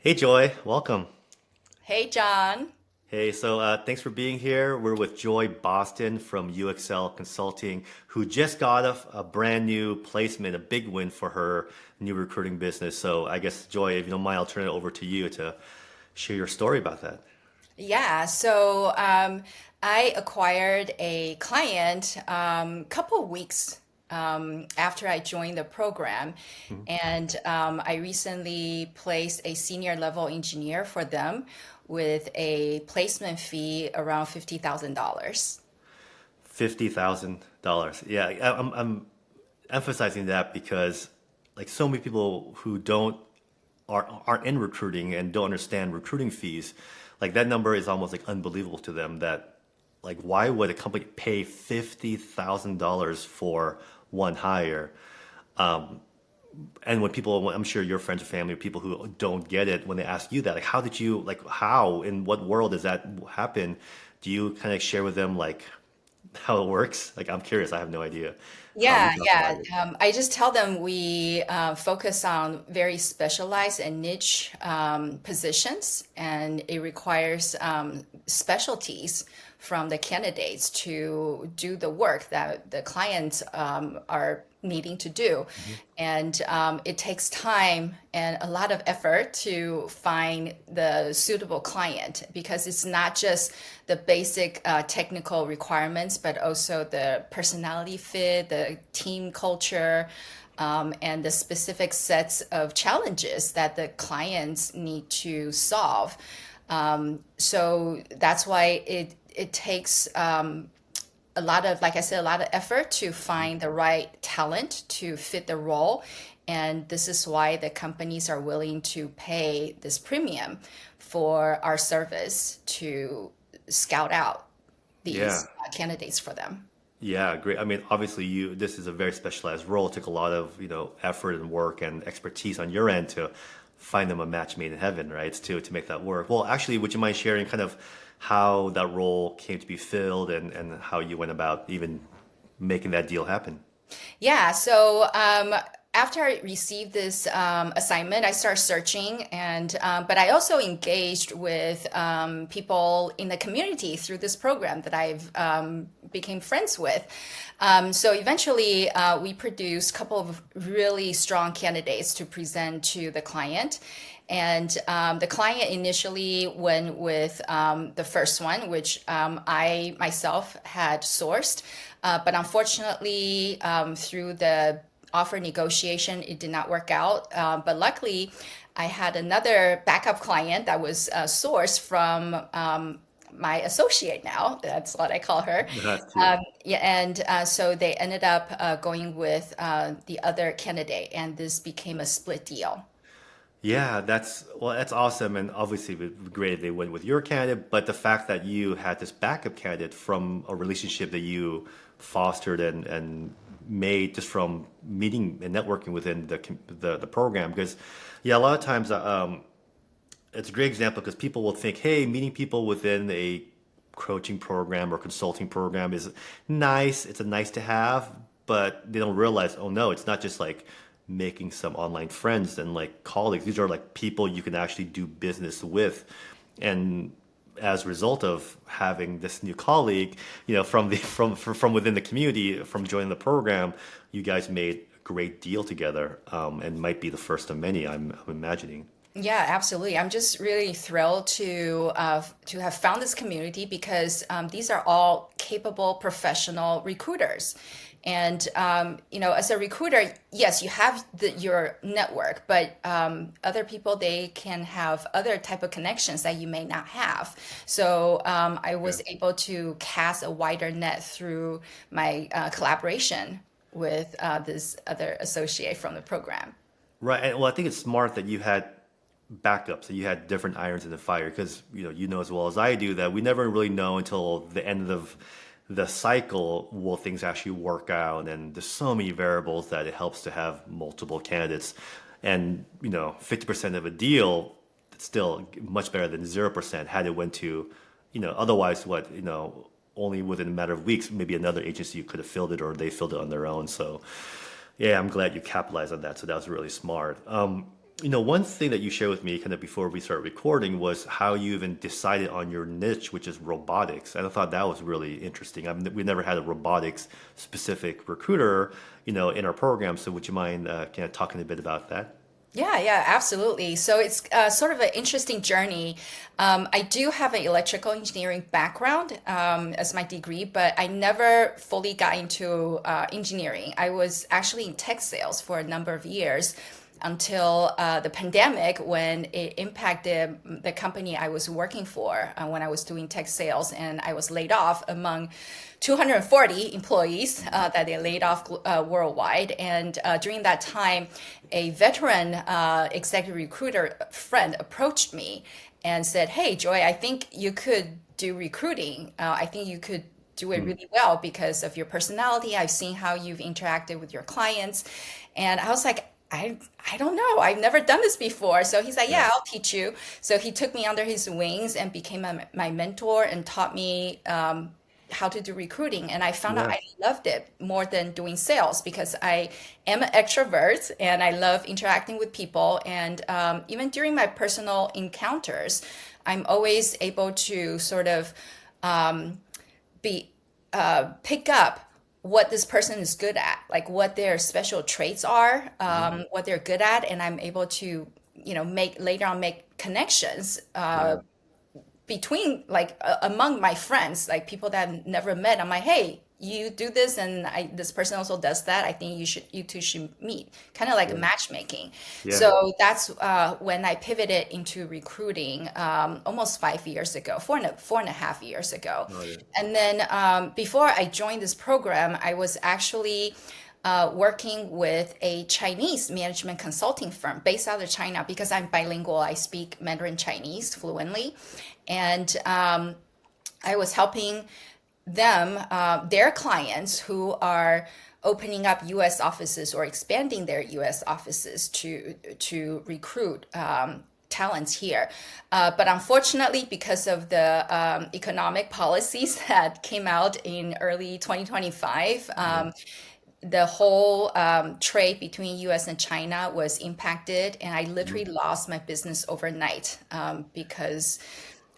Hey Joy, welcome. Hey, John. Hey, thanks for being here. We're with Joy Boston from UXL Consulting, who just got a brand new placement, a big win for her new recruiting business. So I guess Joy, if you don't mind, I'll turn it over to you to share your story about that. Yeah, so I acquired a client couple weeks after I joined the program, Mhm. and I recently placed a senior level engineer for them with a placement fee around $50,000. $50,000. Yeah, I'm emphasizing that because like so many people who don't aren't in recruiting and don't understand recruiting fees, like that number is almost like unbelievable to them that like why would a company pay $50,000 for one hire? And when people, I'm sure your friends or family, people who don't get it, when they ask you that, like how did you like how in what world does that happen? Do you kind of share with them like how it works? Like I'm curious, I have no idea how you Yeah, talk about yeah. it. I just tell them we focus on very specialized and niche positions, and it requires specialties from the candidates to do the work that the clients are needing to do. Mhm. And it takes time and a lot of effort to find the suitable client because it's not just the basic technical requirements, but also the personality fit, the team culture, and the specific sets of challenges that the clients need to solve. So that's why it takes a lot of, like I said, a lot of effort to find the right talent to fit the role. And this is why the companies are willing to pay this premium for our service to scout out Yeah. these candidates for them. Yeah, great. I mean, obviously this is a very specialized role. It took a lot of, effort and work and expertise on your end to find them a match made in heaven, right? To make that work. Well, actually, would you mind sharing kind of how that role came to be filled and how you went about even making that deal happen? Yeah, so after I received this assignment, I started searching, and but I also engaged with people in the community through this program that I've became friends with. So eventually, we produced a couple of really strong candidates to present to the client. And the client initially went with the first one, which I myself had sourced. But unfortunately, through the offer negotiation, it did not work out. But luckily, I had another backup client that was sourced from my associate now. That's what I call her. That's cute. Yeah, and so they ended up going with the other candidate, and this became a split deal. Yeah, that's awesome, and obviously great if they went with your candidate. But the fact that you had this backup candidate from a relationship that you fostered and made just from meeting and networking within the program, because yeah, a lot of times it's a great example because people will think, hey, meeting people within a coaching program or consulting program is nice. It's a nice to have, but they don't realize, oh no, it's not just like making some online friends and like colleagues. These are like people you can actually do business with. And as a result of having this new colleague, from the from within the community, from joining the program, you guys made a great deal together, and might be the first of many. I'm imagining. Yeah, absolutely. I'm just really thrilled to have found this community because these are all capable professional recruiters. And as a recruiter, yes, you have your network, but other people they can have other type of connections that you may not have. So I Yeah. was able to cast a wider net through my collaboration with this other associate from the program. Right. And, well, I think it's smart that you had backups, that you had different irons in the fire, because you know as well as I do that we never really know until the end of the cycle will things actually work out, and there's so many variables that it helps to have multiple candidates, and 50% of a deal, it's still much better than 0% had it went to, otherwise what, only within a matter of weeks, maybe another agency could have filled it or they filled it on their own. So yeah, I'm glad you capitalized on that. So that was really smart. One thing that you shared with me kind of before we started recording was how you even decided on your niche, which is robotics. And I thought that was really interesting. We never had a robotics specific recruiter, in our program. So would you mind kind of talking a bit about that? Yeah, yeah, absolutely. So it's sort of an interesting journey. I do have an electrical engineering background as my degree, but I never fully got into engineering. I was actually in tech sales for a number of years until the pandemic when it impacted the company I was working for when I was doing tech sales, and I was laid off among 240 employees that they laid off worldwide. And during that time, a veteran executive recruiter friend approached me and said, "Hey, Joy, I think you could do recruiting. I think you could do it Hmm. really well because of your personality. I've seen how you've interacted with your clients." And I was like, I don't know. I've never done this before. So he's like, Yeah. "Yeah, I'll teach you." So he took me under his wings and became my mentor and taught me how to do recruiting. And I found out Yeah. I loved it more than doing sales because I am an extrovert and I love interacting with people. And even during my personal encounters, I'm always able to sort of be pick up what this person is good at, like what their special traits are, Yeah. what they're good at, and I'm able to, make later on make connections Yeah. between like among my friends, like people that I've never met. I'm like, hey, you do this, and this person also does that. I think you two should meet, kind of like a Yeah. matchmaking. Yeah. So that's when I pivoted into recruiting almost 5 years ago, 4.5 years ago. Oh, yeah. And then before I joined this program, I was actually working with a Chinese management consulting firm based out of China because I'm bilingual. I speak Mandarin Chinese fluently. And I was helping them, their clients who are opening up U.S. offices or expanding their U.S. offices to recruit talents here. But unfortunately, because of the economic policies that came out in early 2025, Yeah. the whole trade between U.S. and China was impacted, and I Mhm. literally lost my business overnight because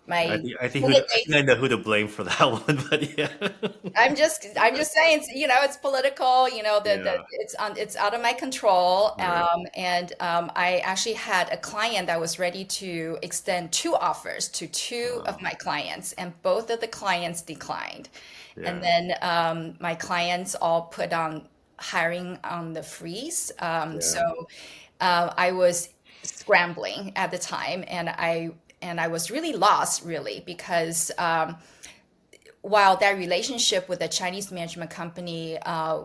I my think I think who I think candidates. I know who to blame for that one, but yeah. I'm just saying, it's political, Yeah. it's out of my control. Right. And I actually had a client that was ready to extend two offers to two of Oh, my clients, and both of the clients declined. And yeah. then my clients all put on hiring on the freeze. So Yeah. I was scrambling at the time, and I was really lost, really, because while that relationship with the Chinese management company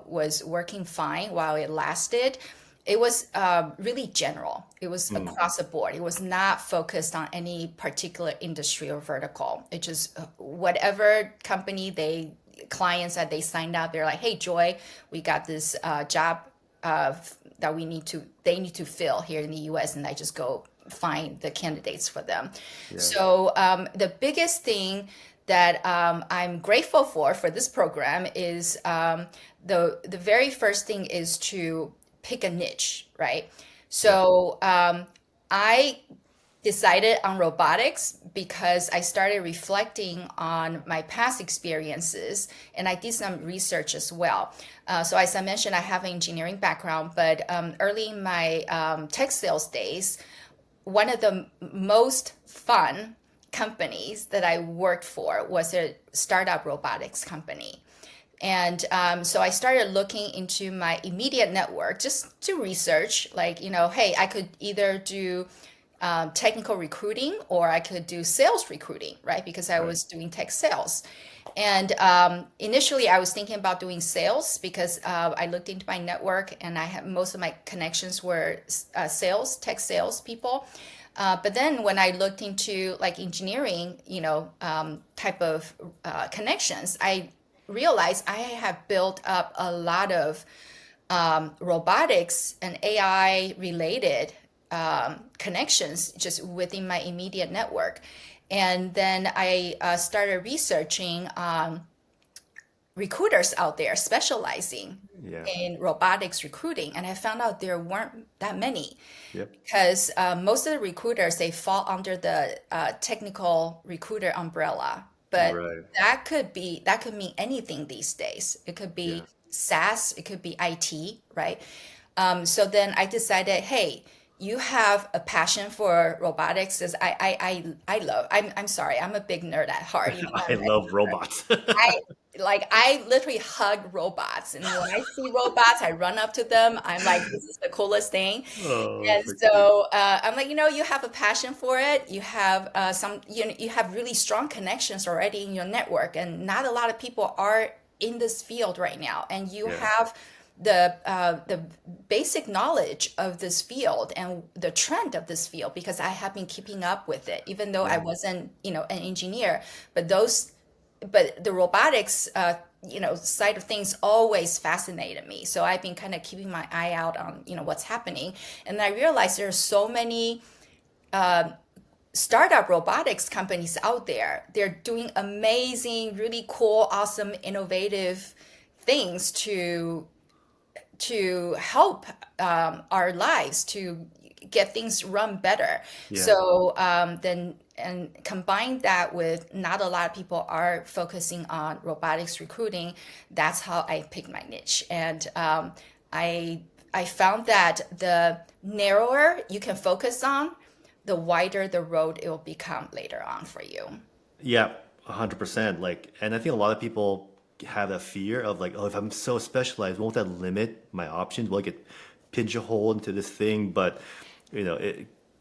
was working fine while it lasted, it was really general. It was Hmm. across the board. It was not focused on any particular industry or vertical. It just whatever company clients that they signed up, they're like, "Hey, Joy, we got this job that they need to fill here in the U.S." And I just go find the candidates for them. Yeah. So the biggest thing that I'm grateful for this program is the very first thing is to pick a niche, right? Yeah. So I decided on robotics because I started reflecting on my past experiences, and I did some research as well. So as I mentioned, I have an engineering background, but early in my tech sales days, one of the most fun companies that I worked for was a startup robotics company. And so I started looking into my immediate network just to research, like, hey, I could either do technical recruiting or I could do sales recruiting, right? Because I Right. was doing tech sales. And initially, I was thinking about doing sales because I looked into my network and I had most of my connections were tech sales people. But then when I looked into like engineering, type of connections, I realized I have built up a lot of robotics and AI related connections just within my immediate network. And then I started researching recruiters out there specializing Yeah. in robotics recruiting, and I found out there weren't that many Yep. because most of the recruiters they fall under the technical recruiter umbrella. But Right. that could mean anything these days. It could Yeah. be SaaS, it could be IT, right? So then I decided, hey, you have a passion for robotics. Because I love. I'm sorry, I'm a big nerd at heart. You know, I love robots. I I literally hug robots, and when I see robots, I run up to them. I'm like, this is the coolest thing. Oh, And so cute. so I'm like, you have a passion for it. You have you have really strong connections already in your network, and not a lot of people are in this field right now. And you Yeah. have the basic knowledge of this field and the trend of this field because I have been keeping up with it, even though I Yeah. wasn't, an engineer. But the robotics, side of things always fascinated me. So I've been kind of keeping my eye out on, what's happening. And I realized there are so many startup robotics companies out there. They're doing amazing, really cool, awesome, innovative things to help our lives to get things run better. Yeah. So then, and combine that with not a lot of people are focusing on robotics recruiting. That's how I picked my niche, and I I found that the narrower you can focus on, the wider the road it will become later on for you. Yeah, 100%. Like, and I think a lot of people have that fear of like, oh, if I'm so specialized, won't that limit my options? Will I get pigeonholed into this thing? But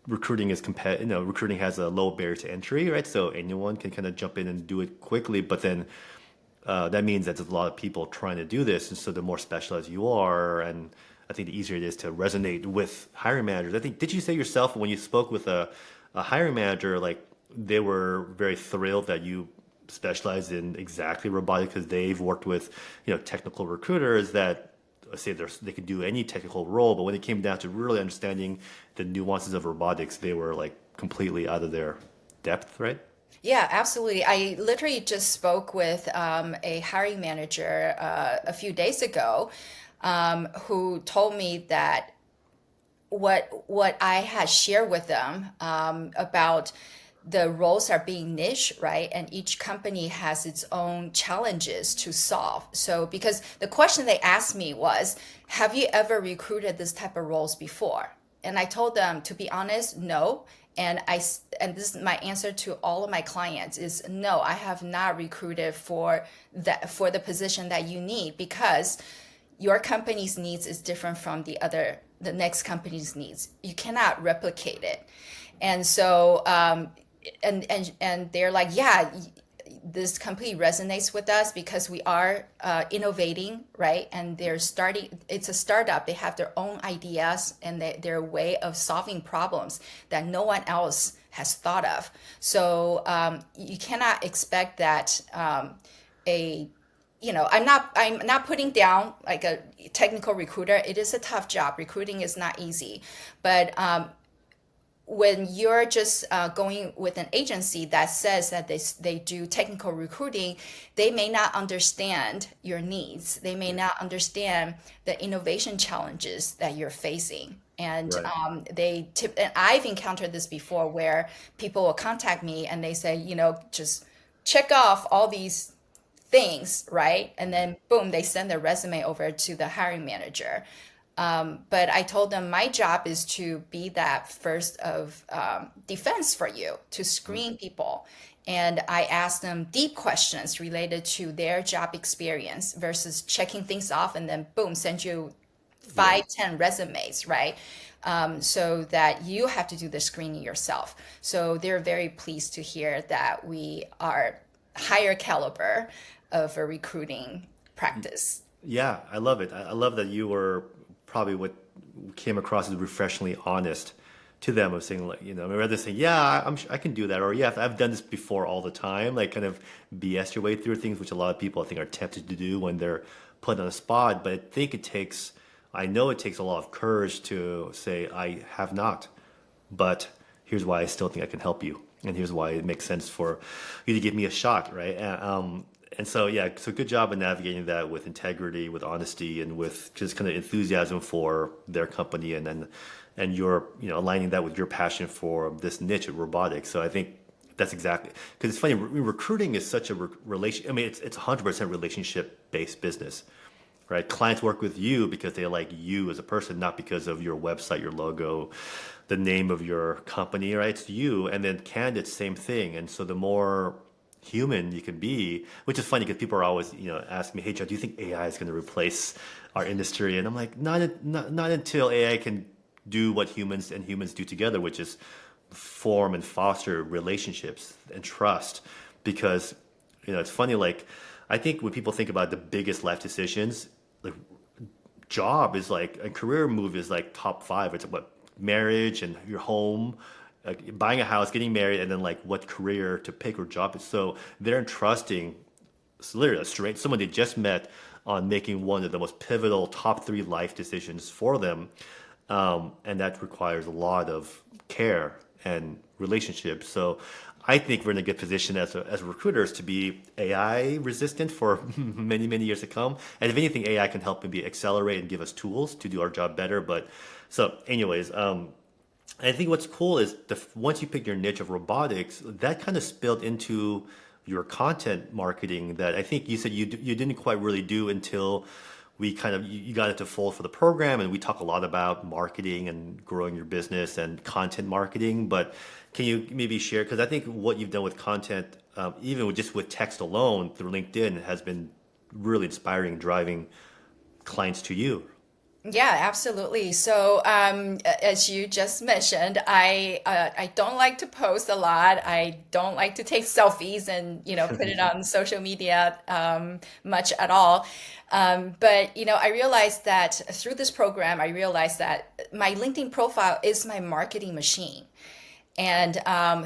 recruiting is recruiting has a low barrier to entry, right? So anyone can kind of jump in and do it quickly. But then that means that there's a lot of people trying to do this, and so the more specialized you are, and I think the easier it is to resonate with hiring managers. I think did you say yourself when you spoke with a hiring manager, like they were very thrilled that you specialize in exactly robotics because they've worked with technical recruiters that say they could do any technical role, but when it came down to really understanding the nuances of robotics, they were like completely out of their depth, right? Yeah, absolutely. I literally just spoke with a hiring manager a few days ago who told me that what I had shared with them about the roles are being niche, right? And each company has its own challenges to solve. So, because the question they asked me was, have you ever recruited this type of roles before? And I told them, to be honest, no. And this is my answer to all of my clients is no, I have not recruited for the position that you need because your company's needs is different from the next company's needs. You cannot replicate it. And so and they're like, yeah, this completely resonates with us because we are innovating, right? And they're starting, it's a startup. They have their own ideas and their way of solving problems that no one else has thought of. So you cannot expect that a I'm not putting down like a technical recruiter. It is a tough job. Recruiting is not easy, but when you're just going with an agency that says that they do technical recruiting, they may not understand your needs. They may Yeah. not understand the innovation challenges that you're facing. And Right. and I've encountered this before where people will contact me and they say, just check off all these things, right? And then boom, they send their resume over to the hiring manager. But I told them my job is to be that first of defense for you, to Mm. screen people. And I asked them deep questions related to their job experience versus checking things off and then boom, send you Yeah. 5, 10 resumes, right? So that you have to do the screening yourself. So they're very pleased to hear that we are higher caliber of a recruiting practice. Yeah, I love it. I love that you were probably what came across as refreshingly honest to them of saying like, rather than saying, yeah, I can do that, or yeah, I've done this before all the time, like kind of BS your way through things, which a lot of people I think are tempted to do when they're put on the spot. But I know it takes a lot of courage to say, I have not, but here's why I still think I can help you, and here's why it makes sense for you to give me a shot, right? And so yeah, so good job in navigating that with integrity, with honesty, and with just kind of enthusiasm for their company, and you're aligning that with your passion for this niche of robotics. So I think that's exactly because it's funny. Recruiting is such a relation. I mean, it's 100% relationship based business, right? Clients work with you because they like you as a person, not because of your website, your logo, the name of your company, right? It's you. And then candidates, same thing. And so the more human you can be, which is funny because people are always, asking me, hey, Joe, do you think AI is going to replace our industry? And I'm like, not until AI can do what humans do together, which is form and foster relationships and trust. Because, it's funny, like, I think when people think about the biggest life decisions, like job is like a career move is like top five. It's about marriage and your home, like buying a house, getting married, and then like what career to pick or job. So they're entrusting literally a straight someone they just met on making one of the most pivotal top three life decisions for them, and that requires a lot of care and relationships. So I think we're in a good position as recruiters to be AI resistant for many years to come. And if anything, AI can help maybe accelerate and give us tools to do our job better. But so, anyways, I think what's cool is once you pick your niche of robotics, that kind of spilled into your content marketing that I think you said you didn't quite really do until we kind of you got it to fold for the program, and we talk a lot about marketing and growing your business and content marketing. But can you maybe share, because I think what you've done with content, even just with text alone through LinkedIn, has been really inspiring, driving clients to you. Yeah, absolutely. So, as you just mentioned, I don't like to post a lot. I don't like to take selfies and put it on social media much at all. But I realized that through this program, I realized that my LinkedIn profile is my marketing machine. And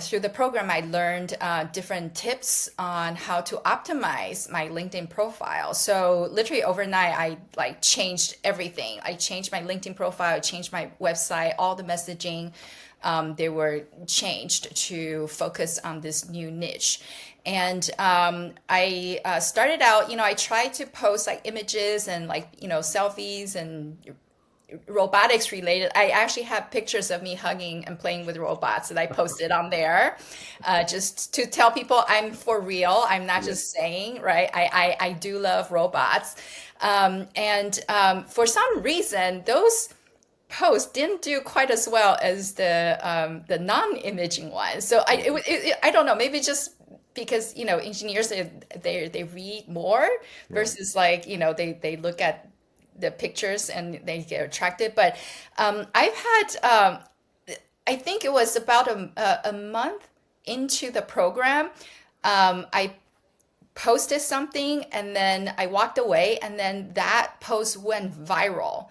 through the program, I learned different tips on how to optimize my LinkedIn profile. So literally overnight, I like changed everything. I changed my LinkedIn profile, I changed my website, all the messaging. They were changed to focus on this new niche. And I started out, I tried to post like images and like, selfies and robotics related. I actually have pictures of me hugging and playing with robots that I posted on there, just to tell people I'm for real. I'm not Yeah. just saying, right? I do love robots. And for some reason, those posts didn't do quite as well as the non-imaging ones. So I don't know, maybe just because engineers they read more Right. versus like they look at the pictures and they get attracted. But I've had, I think it was about a month into the program, I posted something and then I walked away, and then that post went viral.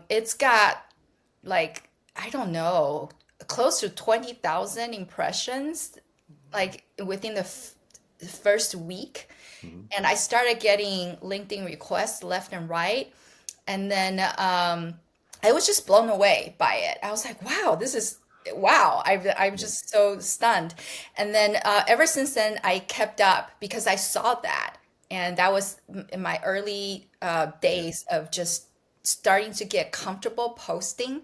It's got like, I don't know, close to 20,000 impressions, like within the first week. Mhm. And I started getting LinkedIn requests left and right. And then I was just blown away by it. I was like, wow, this is wow. I'm Yeah. just so stunned. And then ever since then, I kept up because I saw that. And that was in my early Yeah. days of just starting to get comfortable posting.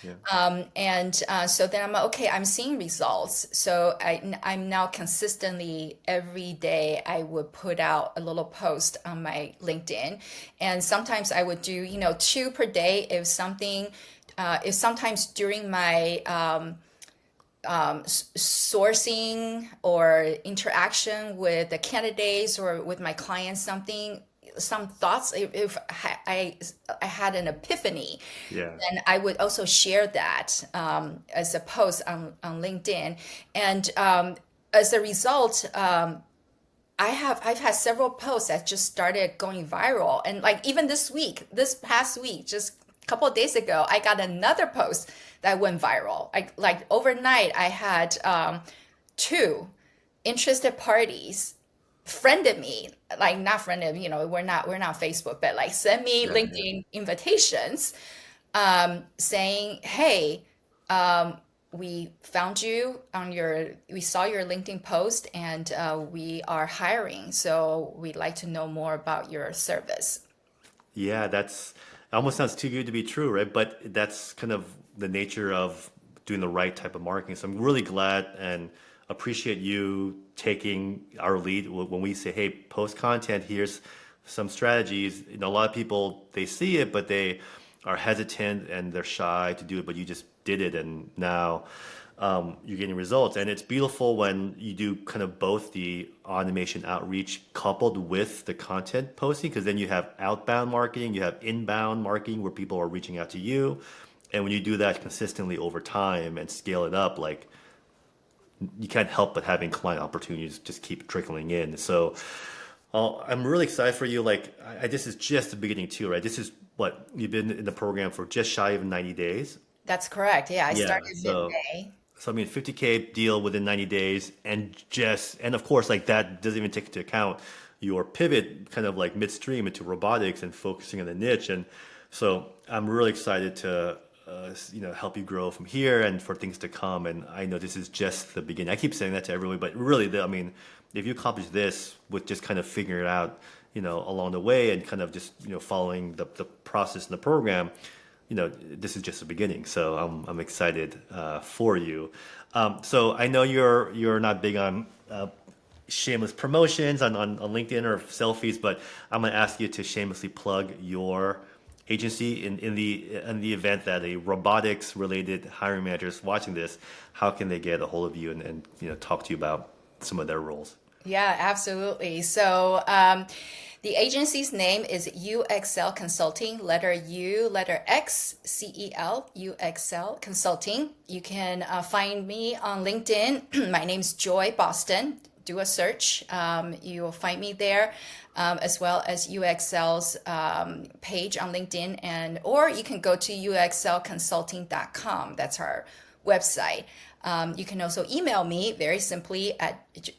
Yeah. And so then I'm like, okay, I'm seeing results. So I'm now consistently every day I would put out a little post on my LinkedIn. And sometimes I would do, two per day if something, if sometimes during my sourcing or interaction with the candidates or with my clients, some thoughts, if I had an epiphany, Yeah. then I would also share that as a post on LinkedIn. And as a result, I've had several posts that just started going viral. And like even this past week, just a couple of days ago, I got another post that went viral. Like overnight, I had two interested parties friended me, like not friended, we're not Facebook, but like send me Yeah. Yeah. LinkedIn invitations, saying, hey, we found you on we saw your LinkedIn post, and we are hiring. So we'd like to know more about your service. Yeah, that's it almost sounds too good to be true, right? But that's kind of the nature of doing the right type of marketing. So I'm really glad and appreciate you taking our lead when we say, "Hey, post content. Here's some strategies." A lot of people they see it, but they are hesitant and they're shy to do it. But you just did it, and now you're getting results. And it's beautiful when you do kind of both the automation outreach coupled with the content posting, because then you have outbound marketing, you have inbound marketing where people are reaching out to you. And when you do that consistently over time and scale it up, like you can't help but having client opportunities just keep trickling in. So I'm really excited for you. Like, this is just the beginning too, right? This is what you've been in the program for just shy of 90 days. That's correct. Yeah, I Yeah. started So mid-May. so I mean, 50K deal within 90 days, and of course, like that doesn't even take into account your pivot, kind of like midstream into robotics and focusing on the niche. And so I'm really excited to, help you grow from here and for things to come. And I know this is just the beginning. I keep saying that to everyone, but really, I mean, if you accomplish this with just kind of figuring it out, along the way and kind of just, following the process in the program, this is just the beginning. So I'm excited for you. So I know you're not big on shameless promotions on LinkedIn or selfies, but I'm going to ask you to shamelessly plug your agency in the event that a robotics related hiring manager is watching this. How can they get a hold of you and talk to you about some of their roles? Yeah, absolutely. So the agency's name is UXL Consulting, letter U, letter X, CEL, UXL Consulting. You can find me on LinkedIn. My name's Joy Boston. Do a search. You will find me there, as well as UXL's page on LinkedIn, or you can go to uxlconsulting.com. That's our website. You can also email me very simply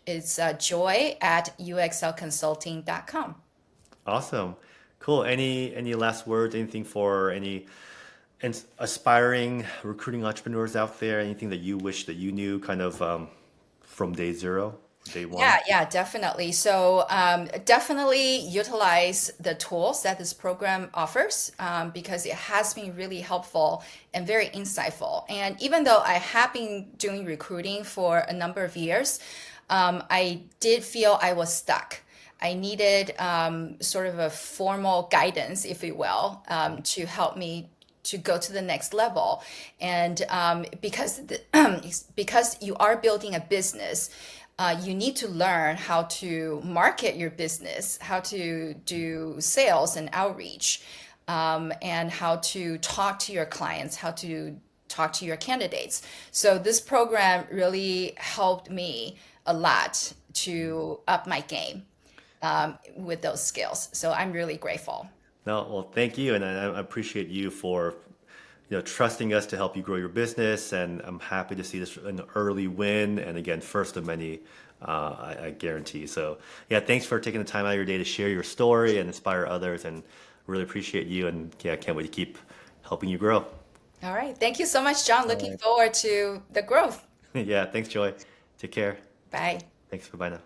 it's joy@uxlconsulting.com. Awesome. Cool. Any last words, anything for any aspiring recruiting entrepreneurs out there? Anything that you wish that you knew kind of from day zero, day Yeah, one? yeah, definitely. So definitely utilize the tools that this program offers, because it has been really helpful and very insightful. And even though I have been doing recruiting for a number of years, I did feel I was stuck. I needed sort of a formal guidance, if you will, to help me to go to the next level. And because you are building a business, you need to learn how to market your business, how to do sales and outreach, and how to talk to your clients, how to talk to your candidates. So this program really helped me a lot to up my game with those skills. So I'm really grateful. No, well, thank you, and I appreciate you for trusting us to help you grow your business. And I'm happy to see this an early win, and again, first of many, I guarantee. So yeah, thanks for taking the time out of your day to share your story and inspire others, and really appreciate you. And yeah, I can't wait to keep helping you grow. All right. Thank you so much, John. All Looking right. forward to the growth. Yeah, thanks, Joy. Take care. Bye. Thanks. Bye bye now.